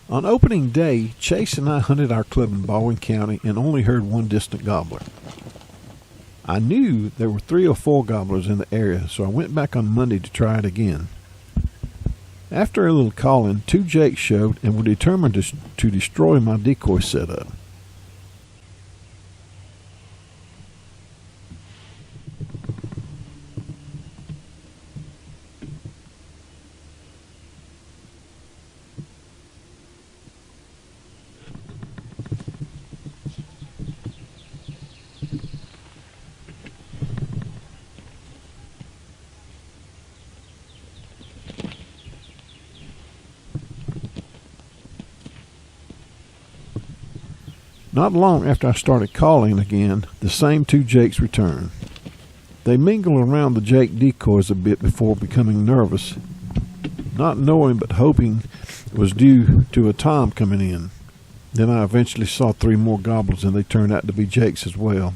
On opening day, Chase and I hunted our club in Baldwin County and only heard one distant gobbler. I knew there were 3 or 4 gobblers in the area, so I went back on Monday to try it again. After a little calling, 2 jakes showed and were determined to destroy my decoy setup. Not long after I started calling again, the same 2 jakes returned. They mingle around the jake decoys a bit before becoming nervous, not knowing but hoping it was due to a tom coming in. Then I eventually saw 3 more gobblers and they turned out to be jakes as well.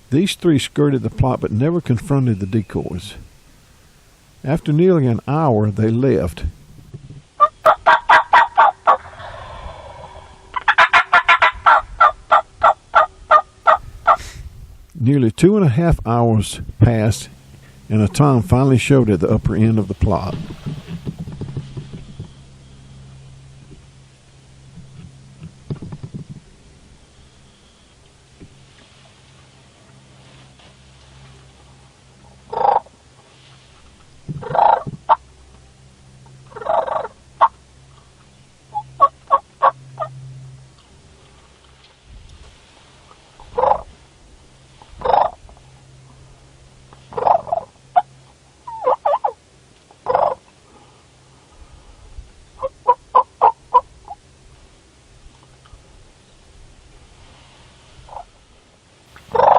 These 3 skirted the plot but never confronted the decoys. After nearly an hour, they left. Nearly 2.5 hours passed, and a tom finally showed at the upper end of the plot.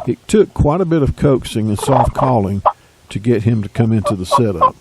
It took quite a bit of coaxing and soft calling to get him to come into the setup.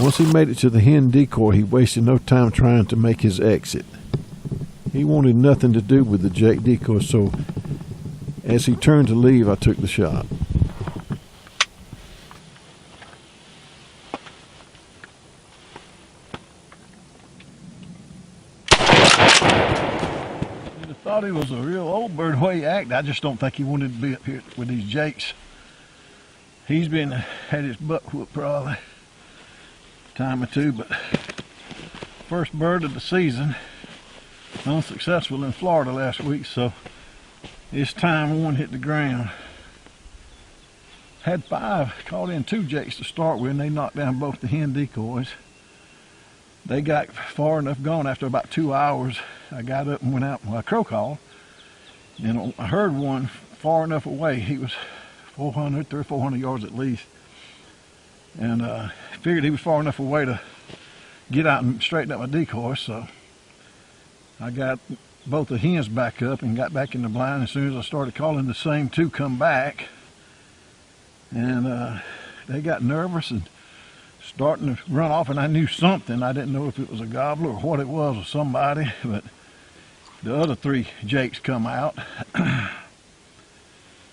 Once he made it to the hen decoy, he wasted no time trying to make his exit. He wanted nothing to do with the jake decoy, so as he turned to leave, I took the shot. You'd have thought he was a real old bird the way he acted. I just don't think he wanted to be up here with these jakes. He's had his butt whooped probably time or 2, but first bird of the season, unsuccessful in Florida last week, so it's time one hit the ground. Had 5, caught in 2 jakes to start with, and they knocked down both the hen decoys. They got far enough gone after about 2 hours. I got up and went out, I crow called, and I heard one far enough away. He was 300 or 400 yards at least, and figured he was far enough away to get out and straighten up my decoy, so I got both the hens back up and got back in the blind. As soon as I started calling, the same 2 come back, and they got nervous and starting to run off, and I knew something. I didn't know if it was a gobbler or what it was or somebody, but the other 3 jakes come out.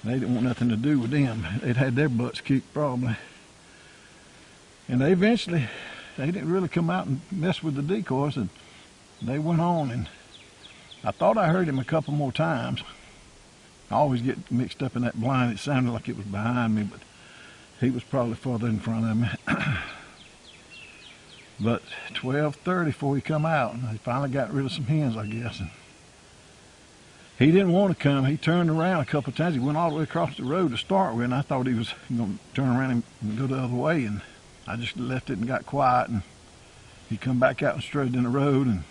They didn't want nothing to do with them. They'd had their butts kicked probably. And they eventually, they didn't really come out and mess with the decoys, and they went on, and I thought I heard him a couple more times. I always get mixed up in that blind. It sounded like it was behind me, but he was probably further in front of me. But 12:30 before he come out, and he finally got rid of some hens, I guess. And he didn't want to come. He turned around a couple of times. He went all the way across the road to start with, and I thought he was going to turn around and go the other way. And I just left it and got quiet. And he come back out and strutted in the road and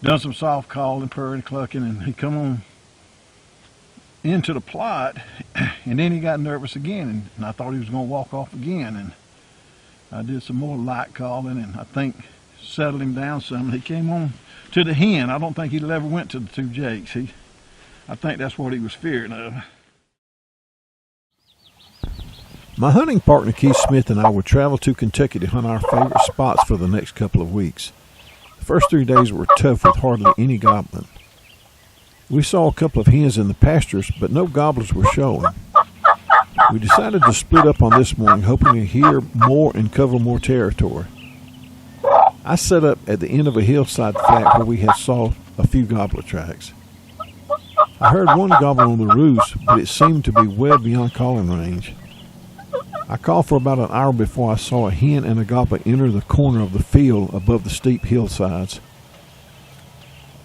done some soft calling, purring, clucking, and he come on into the plot, and then he got nervous again, and I thought he was going to walk off again, and I did some more light calling, and I think settled him down some. He came on to the hen. I don't think he ever went to the 2 jakes. I think that's what he was fearing of. My hunting partner Keith Smith and I would travel to Kentucky to hunt our favorite spots for the next couple of weeks. The first 3 days were tough with hardly any gobbling. We saw a couple of hens in the pastures, but no gobblers were showing. We decided to split up on this morning, hoping to hear more and cover more territory. I set up at the end of a hillside flat where we had saw a few gobbler tracks. I heard one gobble on the roost, but it seemed to be well beyond calling range. I called for about an hour before I saw a hen and a gobbler enter the corner of the field above the steep hillsides.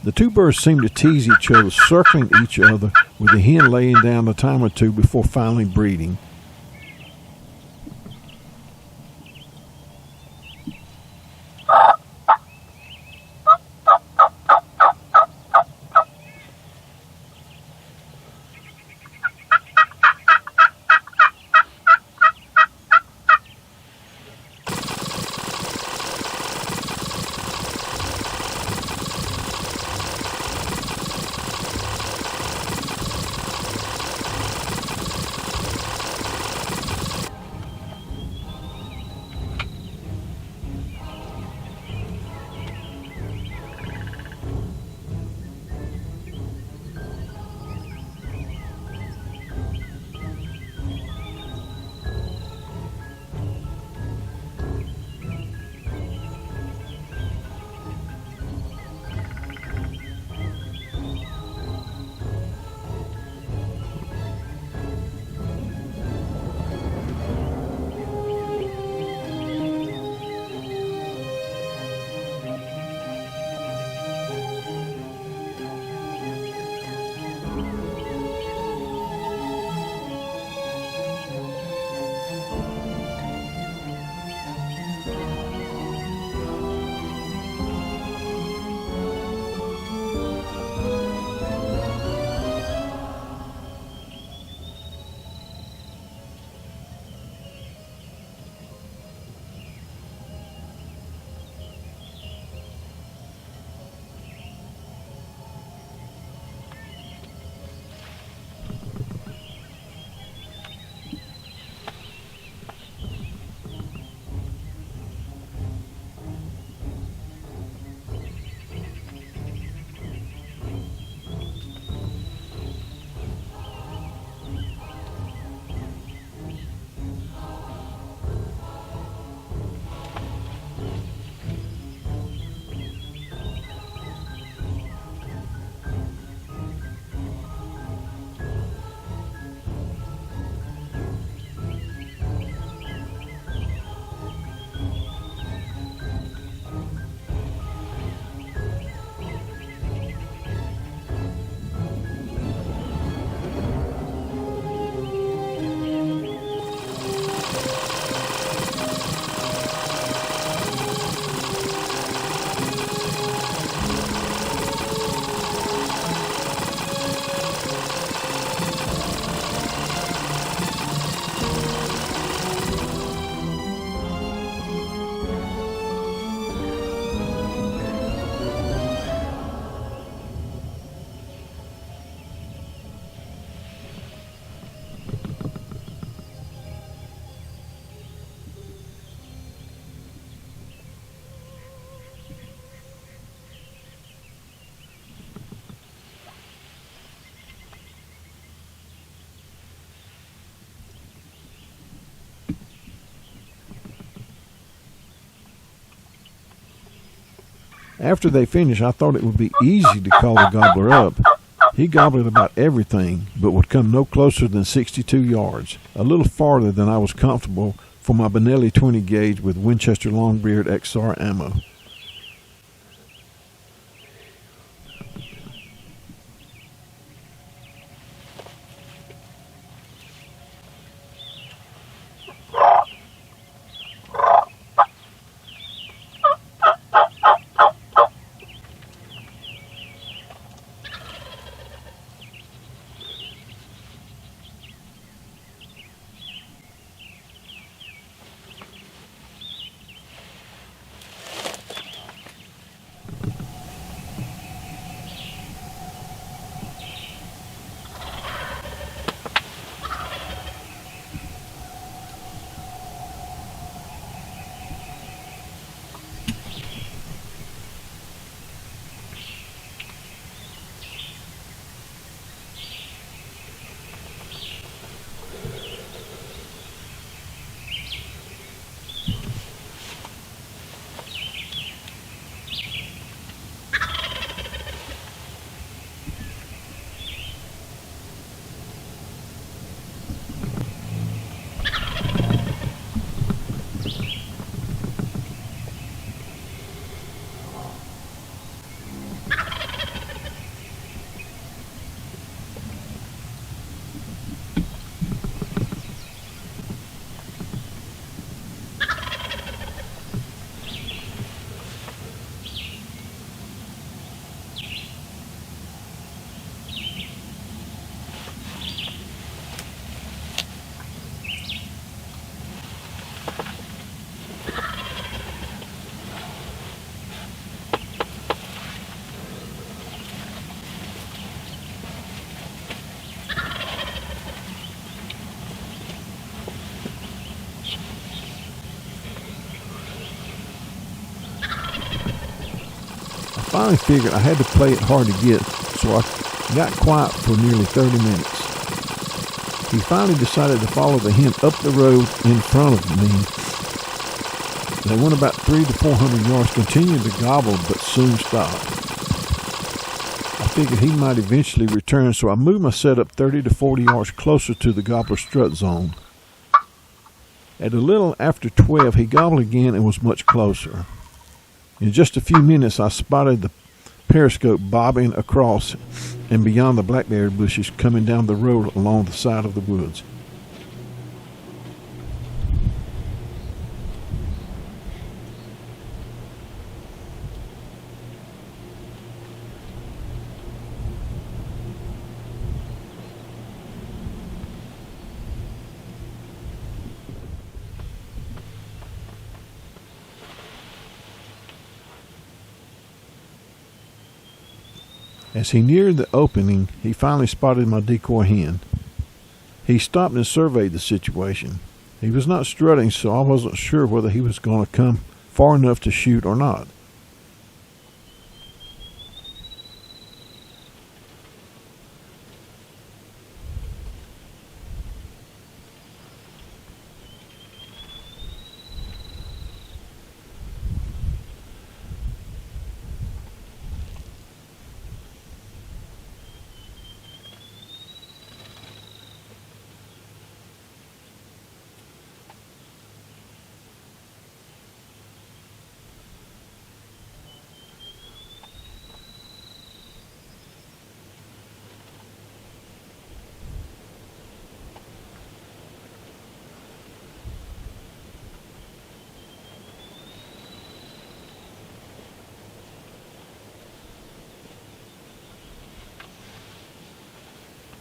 The 2 birds seemed to tease each other, circling each other, with the hen laying down a time or 2 before finally breeding. After they finished, I thought it would be easy to call the gobbler up. He gobbled about everything, but would come no closer than 62 yards, a little farther than I was comfortable for my Benelli 20 gauge with Winchester Longbeard XR ammo. I finally figured I had to play it hard to get, so I got quiet for nearly 30 minutes. He finally decided to follow the hint up the road in front of me. They went about 300 to 400 yards, continuing to gobble, but soon stopped. I figured he might eventually return, so I moved my setup 30 to 40 yards closer to the gobbler strut zone. At a little after 12, he gobbled again and was much closer. In just a few minutes, I spotted the periscope bobbing across and beyond the blackberry bushes coming down the road along the side of the woods. As he neared the opening, he finally spotted my decoy hen. He stopped and surveyed the situation. He was not strutting, so I wasn't sure whether he was going to come far enough to shoot or not.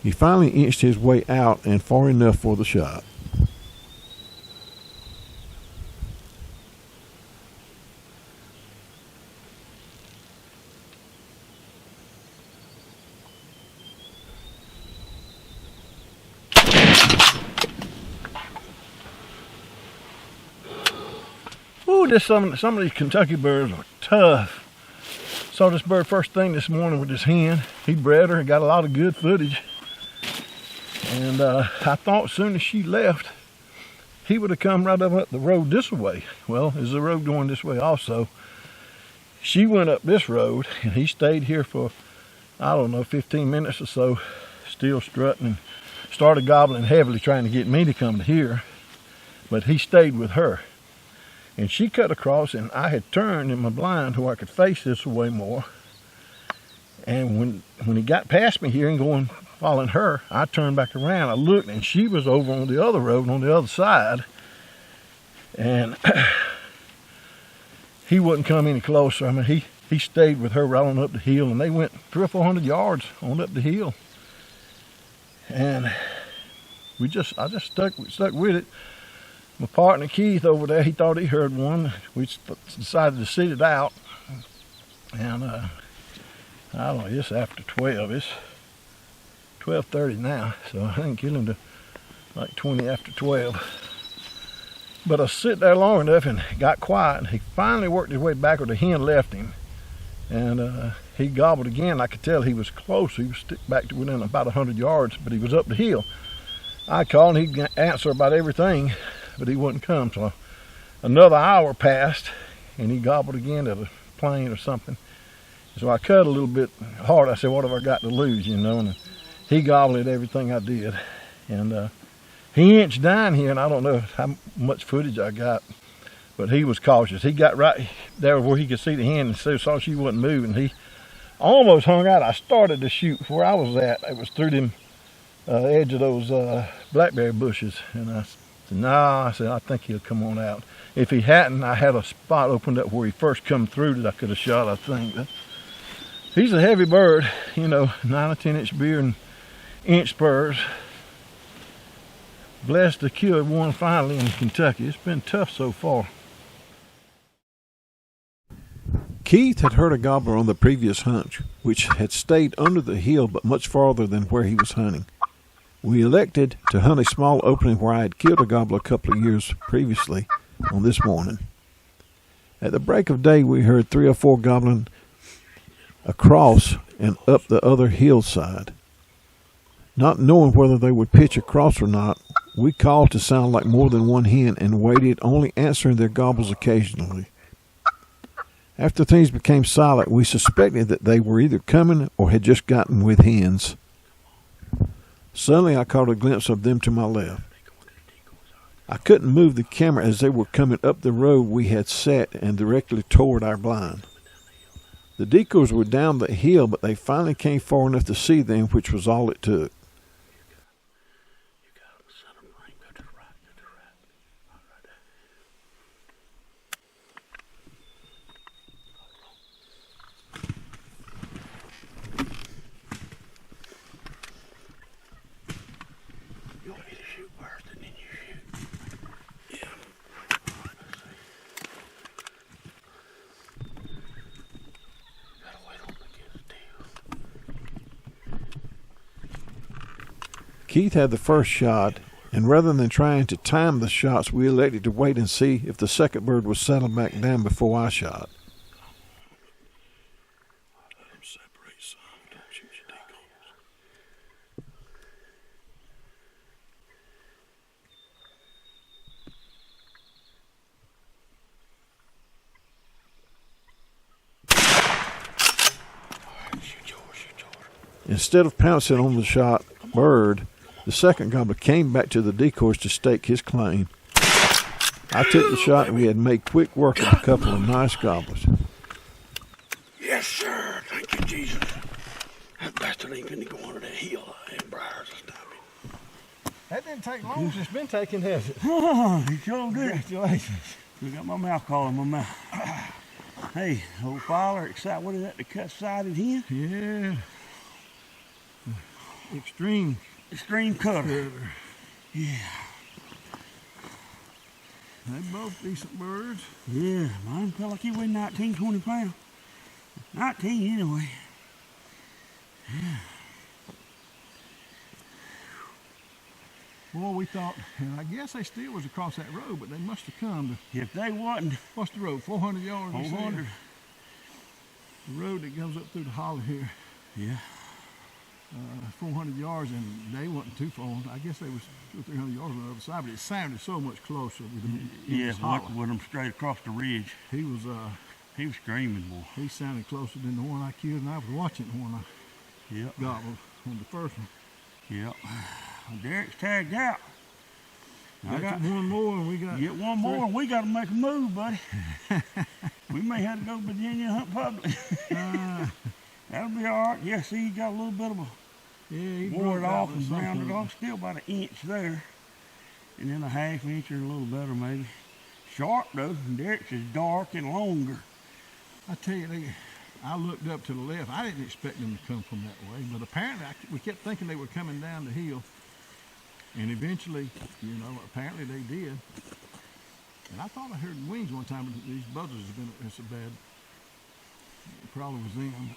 He finally inched his way out and far enough for the shot. Ooh, some of these Kentucky birds are tough. Saw this bird first thing this morning with this hen. He bred her and got a lot of good footage. And I thought as soon as she left, he would have come right up the road this way. Well, there's a road going this way also. She went up this road, and he stayed here for, I don't know, 15 minutes or so, still strutting, and started gobbling heavily, trying to get me to come to here. But he stayed with her. And she cut across, and I had turned in my blind where I could face this way more. And when he got past me here and going, following her, I turned back around. I looked, and she was over on the other road, on the other side. And he wouldn't come any closer. I mean, he stayed with her right on up the hill, and they went 300 or 400 yards on up the hill. And I just stuck with it. My partner Keith over there, he thought he heard one. We decided to sit it out. And I don't know, it's after 12. It's 12:30 now, so I didn't kill him to like 20 after 12. But I sit there long enough and got quiet, and he finally worked his way back where the hen left him. And he gobbled again. I could tell he was close. He was back to within about 100 yards, but he was up the hill. I called, and he'd answer about everything, but he wouldn't come. So another hour passed, and he gobbled again at a plane or something. So I cut a little bit hard. I said, what have I got to lose, you know? And he gobbled at everything I did. And he inched down here, and I don't know how much footage I got, but he was cautious. He got right there where he could see the hen, and so saw she wasn't moving. He almost hung out. I started to shoot where I was at. It was through them edge of those blackberry bushes, and I said, no, I said, I think he'll come on out. If he hadn't, I had a spot opened up where he first come through that I could have shot, I think. But he's a heavy bird, you know, 9 or 10 inch beard and inch spurs. Blessed to kill one finally in Kentucky. It's been tough so far. Keith had heard a gobbler on the previous hunt, which had stayed under the hill but much farther than where he was hunting. We elected to hunt a small opening where I had killed a gobbler a couple of years previously on this morning. At the break of day, we heard 3 or 4 gobbling across and up the other hillside. Not knowing whether they would pitch across or not, we called to sound like more than one hen and waited, only answering their gobbles occasionally. After things became silent, we suspected that they were either coming or had just gotten with hens. Suddenly I caught a glimpse of them to my left. I couldn't move the camera as they were coming up the road we had set and directly toward our blind. The decoys were down the hill, but they finally came far enough to see them, which was all it took. Keith had the first shot, and rather than trying to time the shots, we elected to wait and see if the second bird would settle back down before I shot. Instead of pouncing on the shot bird, the second gobbler came back to the decoys to stake his claim. I took the shot, and we had made quick work of a couple of nice gobblers. Yes, sir. Thank you, Jesus. That bastard ain't finna go under that hill and briars and stuff. That didn't take long. It's been taking, has it? Oh, you sure did. Congratulations. We got my mouth call in my mouth. Hey, old Fowler, excited. What is that, the cut-sided hen? Yeah. Extreme cutter. Yeah. They both decent birds. Yeah, mine felt like he weighed 19, 20 pounds. 19 anyway. Yeah. Boy, we thought, and I guess they still was across that road, but they must have come to, If they wasn't, what's the road, 400 yards? 400. The road that goes up through the hollow here. Yeah. 400 yards, and they wasn't too far. I guess they was 200 or 300 yards on the other side, but it sounded so much closer with them. Yeah, with them straight across the ridge. He was He was screaming, boy. He sounded closer than the one I killed, and I was watching the one I gobbled on the first one. Yep. Derek's tagged out. I got one more, and we got... Get one more, and we got to make a move, buddy. We may have to go to Virginia and hunt public. That'll be all right. Yeah, see, he got a little bit of a... Yeah, he wore it off and ground it off. Still about an inch there. And then a half inch or a little better, maybe. Sharp, though. Derek's is dark and longer. I tell you, I looked up to the left. I didn't expect them to come from that way, but apparently we kept thinking they were coming down the hill. And eventually, apparently they did. And I thought I heard wings one time, but these buzzards have been, it's a bad, it probably was them.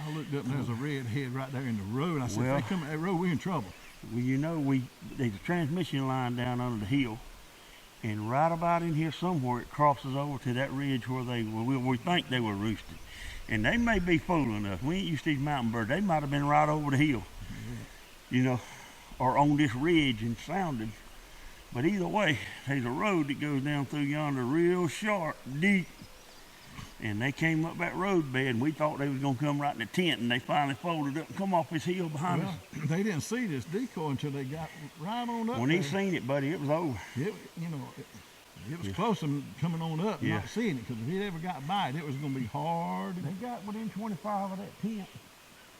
I looked up and there was a red head right there in the road. And I said, if they come at that road, we're in trouble. Well, there's a transmission line down under the hill. And right about in here somewhere, it crosses over to that ridge where we think they were roosting. And they may be fooling us. We ain't used to these mountain birds. They might have been right over the hill, or on this ridge and sounded. But either way, there's a road that goes down through yonder real sharp, deep. And they came up that road bed, and we thought they was going to come right in the tent, and they finally folded up and come off this hill behind us. They didn't see this decoy until they got right on up When there. he seen it, buddy, it was over. It was close to coming on up and not seeing it, because if it ever got by it, it was going to be hard. They got within 25 of that tent.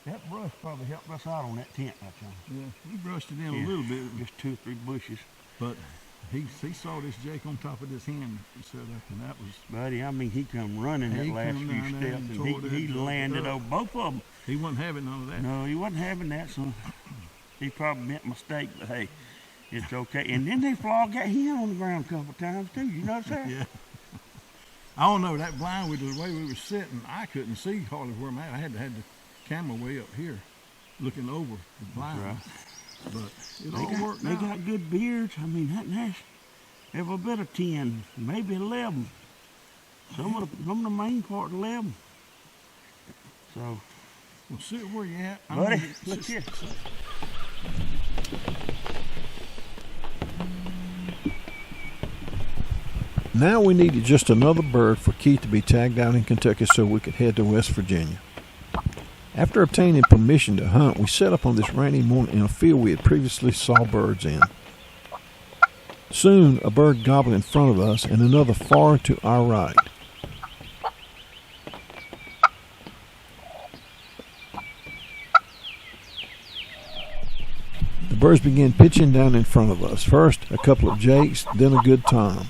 That brush probably helped us out on that tent right there. Yeah, we brushed it in a little bit. Just 2 or 3 bushes. But he saw this Jake on top of this hen set up, and that was... Buddy, I mean, he come running that last few steps, and he landed over both of them. He wasn't having none of that. No, he wasn't having that, so he probably meant a mistake, but hey, it's okay. And then they flogged that hen on the ground a couple of times, too. You notice that? Yeah. I don't know, that blind with the way we were sitting, I couldn't see hardly where I'm at. I had the camera way up here, looking over the blind. Right. But it all worked out. They got good beards. I mean, that's every bit of 10, maybe 11. Some of the main part 11. So, well, sit where you at, buddy. Look here. Now we needed just another bird for Keith to be tagged out in Kentucky so we could head to West Virginia. After obtaining permission to hunt, we set up on this rainy morning in a field we had previously saw birds in. Soon, a bird gobbled in front of us and another far to our right. The birds began pitching down in front of us. First, a couple of jakes, then a good tom.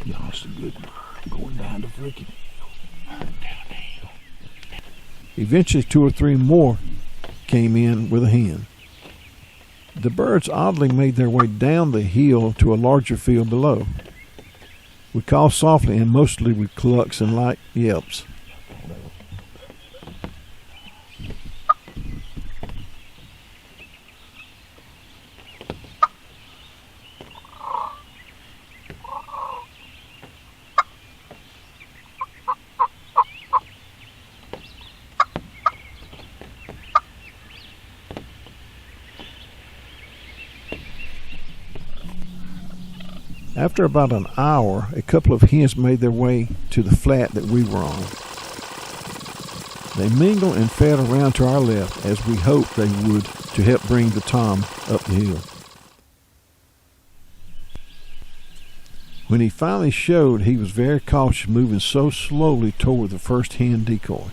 That's a good bird going down the freaking hill. Eventually 2 or 3 more came in with a hen. The birds oddly made their way down the hill to a larger field below. We called softly and mostly with clucks and light yelps. After about an hour, a couple of hens made their way to the flat that we were on. They mingled and fed around to our left, as we hoped they would, to help bring the tom up the hill. When he finally showed, he was very cautious, moving so slowly toward the first hen decoy.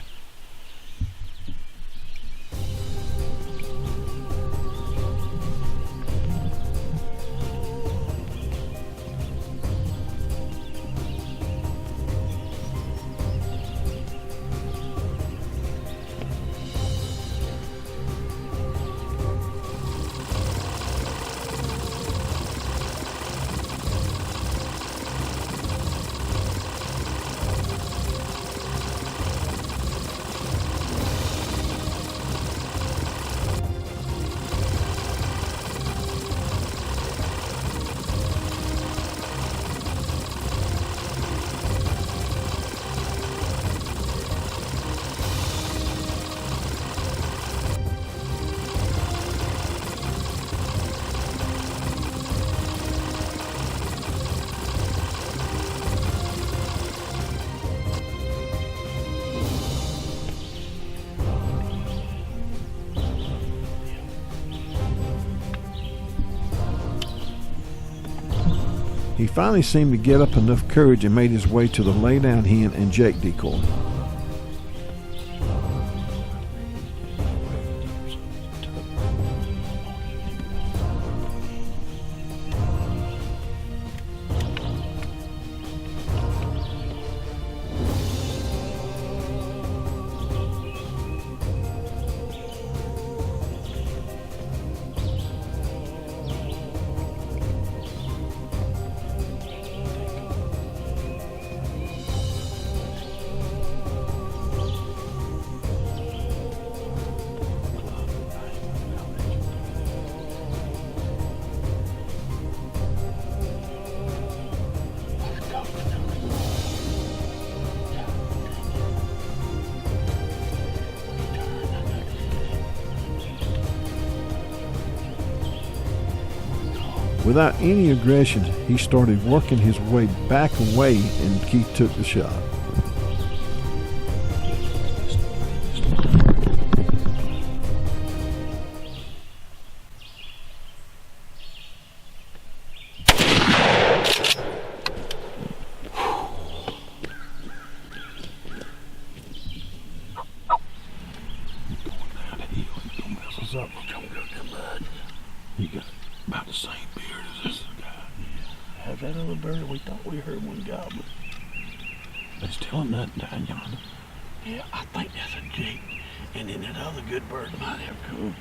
He finally seemed to get up enough courage and made his way to the lay-down hen and Jake decoy. Without any aggression, he started working his way back away, and Keith took the shot. He got about the same beard as this guy. Have that other bird we thought we heard one gobbling. There's still nothing down yonder. Yeah, I think that's a jake. And then that other good bird might have come.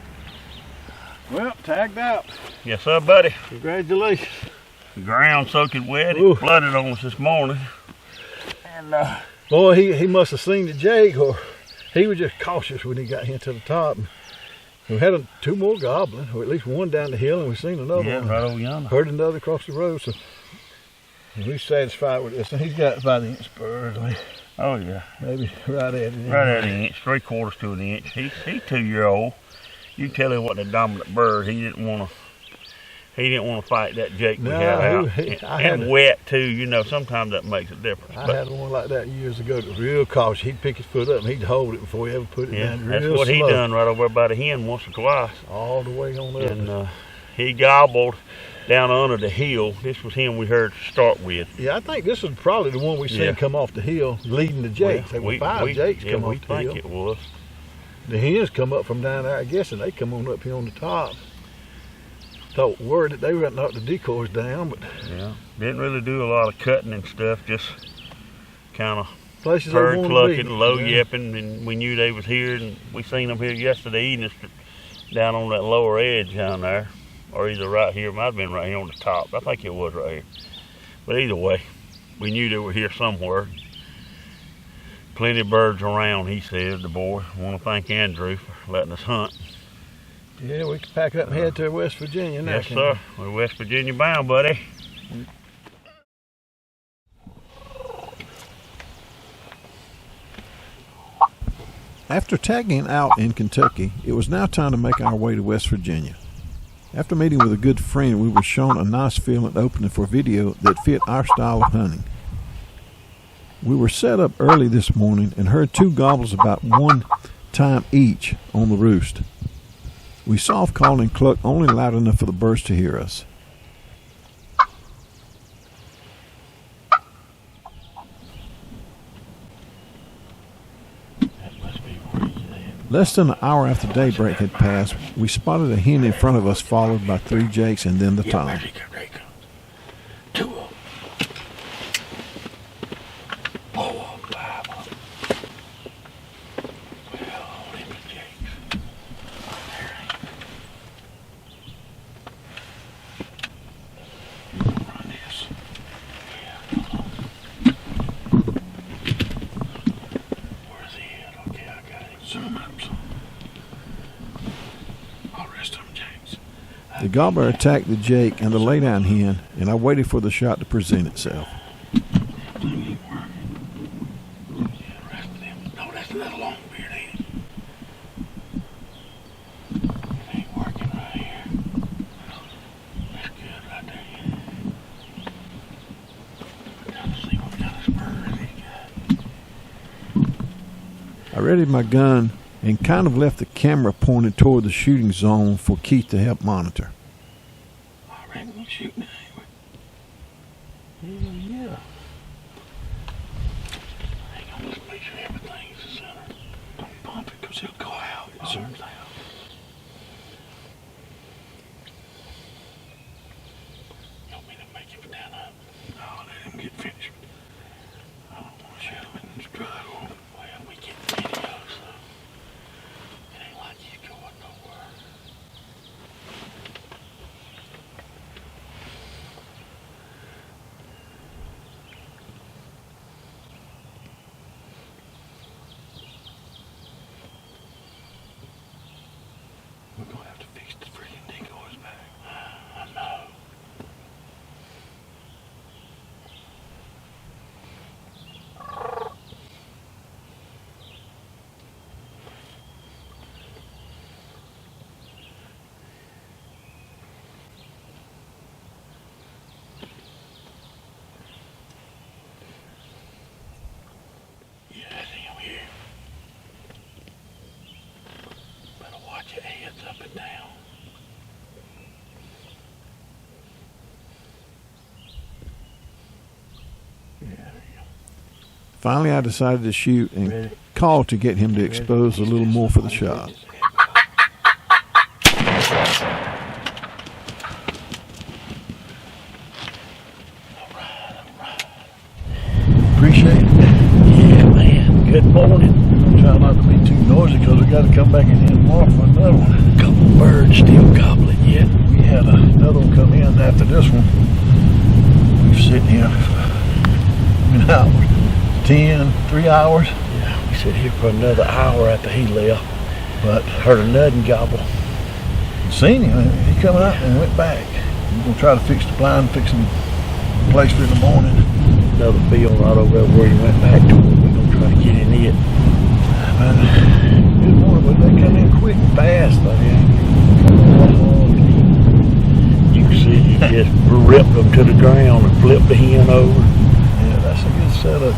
Well, tagged out. Yes, sir, buddy. Congratulations. The ground soaking wet. Ooh. It flooded on us this morning. And boy, he must have seen the jake, or he was just cautious when he got here to the top. We had two more gobbling, or at least one down the hill, and we seen another one. right over yonder. Heard another across the road, so we're satisfied with this. And he's got by the inch birds. Oh yeah. Maybe right at it. Right at an inch, 3/4 to an inch. He's 2-year-old. You tell him what the dominant bird. He didn't want to fight that jake we had out. And wet too. You know, sometimes that makes a difference. I had one like that years ago that was real cautious. He'd pick his foot up and he'd hold it before he ever put it down. That's real what slow. he done right over by the hen once or twice. All the way on there. And he gobbled down under the hill. This was him we heard to start with. Yeah, I think this was probably the one we seen come off the hill leading the jakes. There were 5 jakes come off the hill. We think it was. The hens come up from down there, I guess, and they come on up here on the top. Thought word that they were knock the decoys down, but yeah, didn't really do a lot of cutting and stuff. Just kind of places bird clucking, low yipping, and we knew they was here, and we seen them here yesterday evening, down on that lower edge down there, or either right here. Might have been right here on the top. I think it was right here. But either way, we knew they were here somewhere. Plenty of birds around, he said, the boy. I want to thank Andrew for letting us hunt. Yeah, we can pack up and head to West Virginia now. Yes, sir. We're West Virginia bound, buddy. After tagging out in Kentucky, it was now time to make our way to West Virginia. After meeting with a good friend, we were shown a nice field and opening for video that fit our style of hunting. We were set up early this morning and heard 2 gobbles about 1 time each on the roost. We soft called and clucked only loud enough for the birds to hear us. Less than an hour after daybreak had passed, we spotted a hen in front of us, followed by 3 jakes and then the tom. There he comes. 2 of them. 4 of them, 5 of them. Well, all them is jakes. There you go. Run this. Yeah. Where's he at? Okay, I got him. Zoom up some. I'll rest them jakes. The gobbler attacked the jake and the laydown hen, and I waited for the shot to present itself. I readied my gun and kind of left the camera pointed toward the shooting zone for Keith to help monitor. I reckon we'll shoot now anyway. Yeah. Hang on, let's make sure everything's the center. Don't bump it because it'll go out. It zooms out. You want me to make it down up? No, let him get finished. I don't want to shoot him in the struggle. Well, we get video, so it ain't like he's going nowhere. We're going to have to fix the freaking decoys back. I know. Yeah, that's him here. Better watch your heads up and down. Yeah, there you go. Finally, I decided to shoot and Ready? called to get him to expose a little more for the shot. Appreciate it. Yeah, man. Good morning. Try not to be too noisy because we got to come back in here tomorrow for another one. Couple birds still gobbling yet. We had another one come in after this one. We've sitting here for an hour, 3 hours. Yeah, we sit here for another hour after he left. But Heard a nut and gobble. seen him. He come out and went back. We're going to try to fix the blind, fix him place for in the morning. Another field right over there where he went back to. We're going to try to get in it. But good morning, but they come in quick and fast. You can see he just ripped them to the ground and flipped the hen over. Yeah, that's a good setup.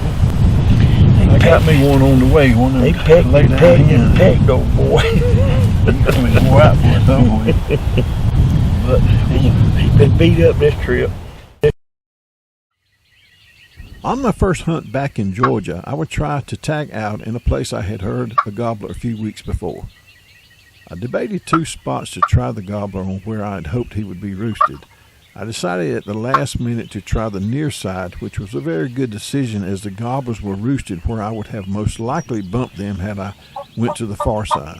I got me one on the way. One of They them pecked lay and down pecked here. and pecked, old boy. He wore out for it, though. But He's been beat up this trip. On my first hunt back in Georgia, I would try to tag out in a place I had heard a gobbler a few weeks before. I debated 2 spots to try the gobbler on where I had hoped he would be roosted. I decided at the last minute to try the near side, which was a very good decision as the gobblers were roosted where I would have most likely bumped them had I went to the far side.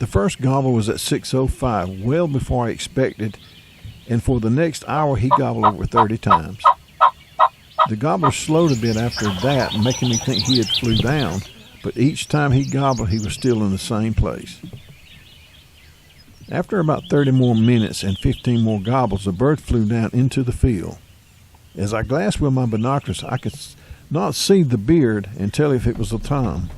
The first gobble was at 6:05, well before I expected, and for the next hour he gobbled over 30 times. The gobbler slowed a bit after that, making me think he had flew down, but each time he gobbled he was still in the same place. After about 30 more minutes and 15 more gobbles, the bird flew down into the field. As I glanced with my binoculars, I could not see the beard and tell if it was a tom.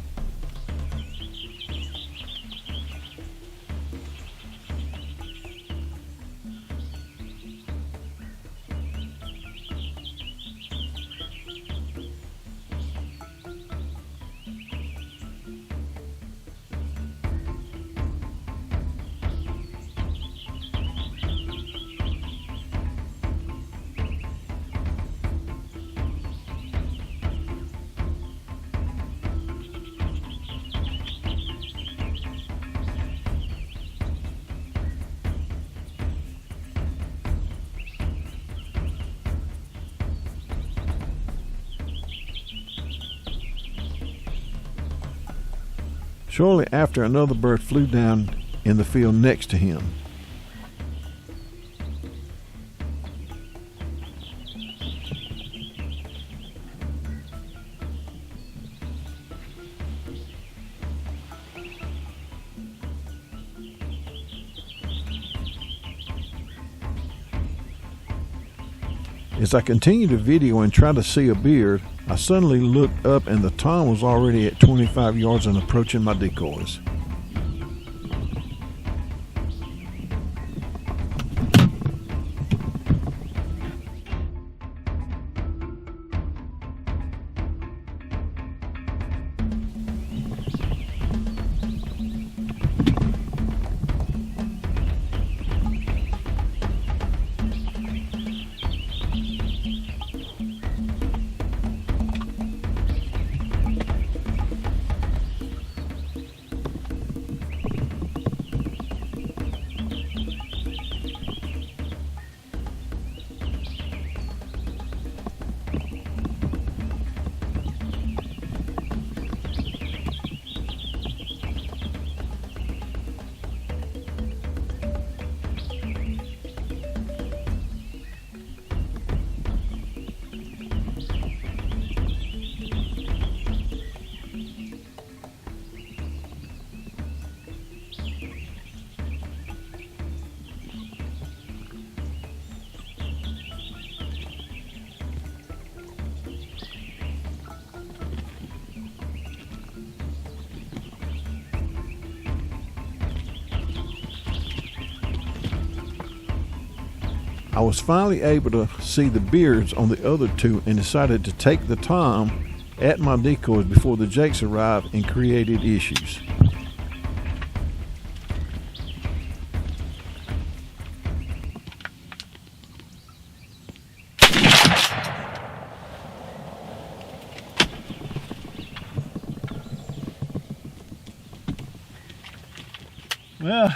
Shortly after, another bird flew down in the field next to him. As I continued to video and try to see a beard, I suddenly looked up and the tom was already at 25 yards and approaching my decoys. I was finally able to see the beards on the other two and decided to take the time at my decoys before the jakes arrived and created issues. Well,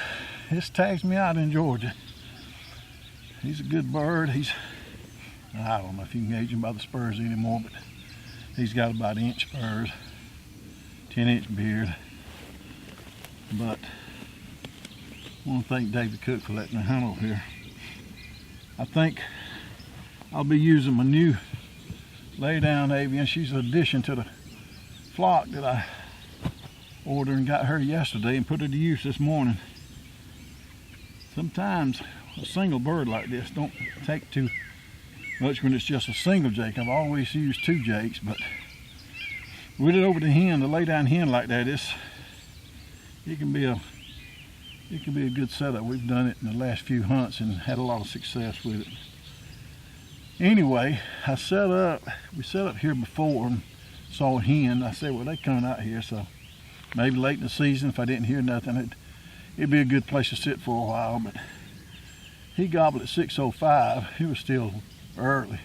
this tags me out in Georgia. He's a good bird. I don't know if you can gauge him by the spurs anymore, but he's got about 1-inch spurs, 10-inch beard. But I want to thank David Cook for letting me hunt over here. I think I'll be using my new lay down avian. She's an addition to the flock that I ordered and got her yesterday and put her to use this morning. Sometimes a single bird like this don't take too much when it's just a single jake. I've always used 2 jakes, but with it over the hen, the lay down hen like that, it can be a good setup. We've done it in the last few hunts and had a lot of success with it. Anyway, we set up here before and saw a hen. I said, well, they coming out here, so maybe late in the season, if I didn't hear nothing, it'd be a good place to sit for a while. But he gobbled at 6:05. It was still early.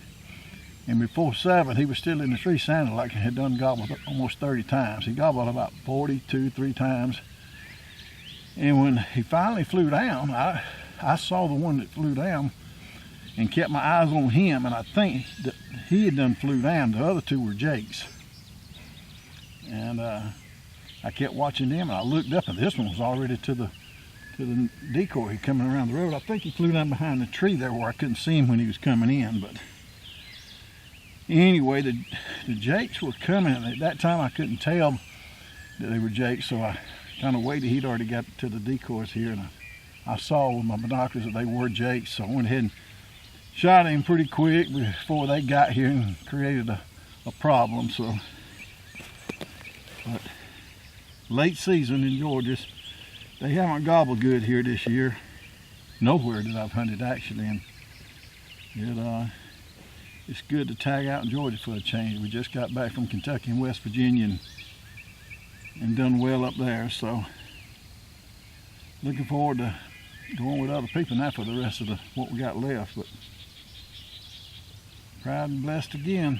And before 7, he was still in the tree, sounding like he had done gobbled almost 30 times. He gobbled about 3 times. And when he finally flew down, I saw the one that flew down and kept my eyes on him, and I think that he had done flew down. The other 2 were jakes. And I kept watching them, and I looked up, and this one was already to the decoy coming around the road. I think he flew down behind the tree there where I couldn't see him when he was coming in. But anyway, the jakes were coming, and at that time I couldn't tell that they were jakes, so I kind of waited. He'd already got to the decoys here, and I saw with my binoculars that they were jakes, so I went ahead and shot him pretty quick before they got here and created a problem. So, but late season in Georgia, they haven't gobbled good here this year. Nowhere that I've hunted actually, and it's good to tag out in Georgia for a change. We just got back from Kentucky and West Virginia and done well up there. So looking forward to going with other people now for the rest of what we got left. But proud and blessed again.